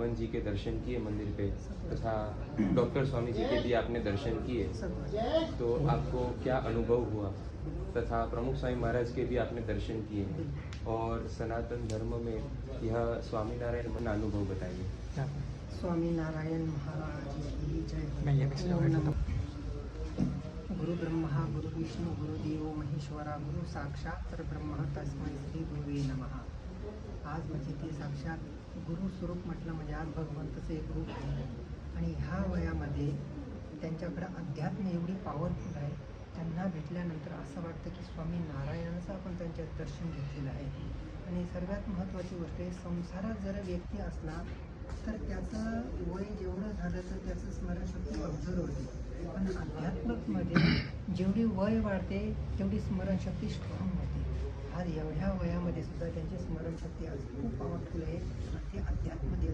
भगवान जी के दर्शन किए मंदिर पे, तथा डॉक्टर स्वामी जी के भी आपने दर्शन किए, तो आपको क्या अनुभव हुआ? तथा प्रमुख स्वामी महाराज के भी आपने दर्शन किए, और सनातन धर्म में यह स्वामीनारायण मन अनुभव बताइए। स्वामीनारायण महाराज की जय। ओम नमः गुरु ब्रह्मा गुरु विष्णु गुरुदेव महेश्वरा गुरु साक्षात परब्रह्म तस्मै श्री गुरुवे नमः। आज म्हणजे ते साक्षात गुरु स्वरूप म्हटलं म्हणजे आज भगवंताचं एक रूप आहे, आणि ह्या वयामध्ये त्यांच्याकडे अध्यात्म एवढी पॉवरफुल आहे. त्यांना भेटल्यानंतर असं वाटतं की स्वामी नारायणाचं आपण त्यांच्यात दर्शन घेतलेलं आहे. आणि सर्वात महत्त्वाची गोष्ट आहे, संसारात जर व्यक्ती असला तर त्याचं वय जेवढं झालं तर त्याचं स्मरणशक्ती कमजोर होते, पण अध्यात्मामध्ये जेवढी वय वाढते तेवढी स्मरणशक्ती स्ट्रॉंग होते. आज एवढ्या वयामध्ये सुद्धा त्यांची स्मरणशक्ती आज खूप पॉवरफुल आहे. ते अध्यात्ममध्ये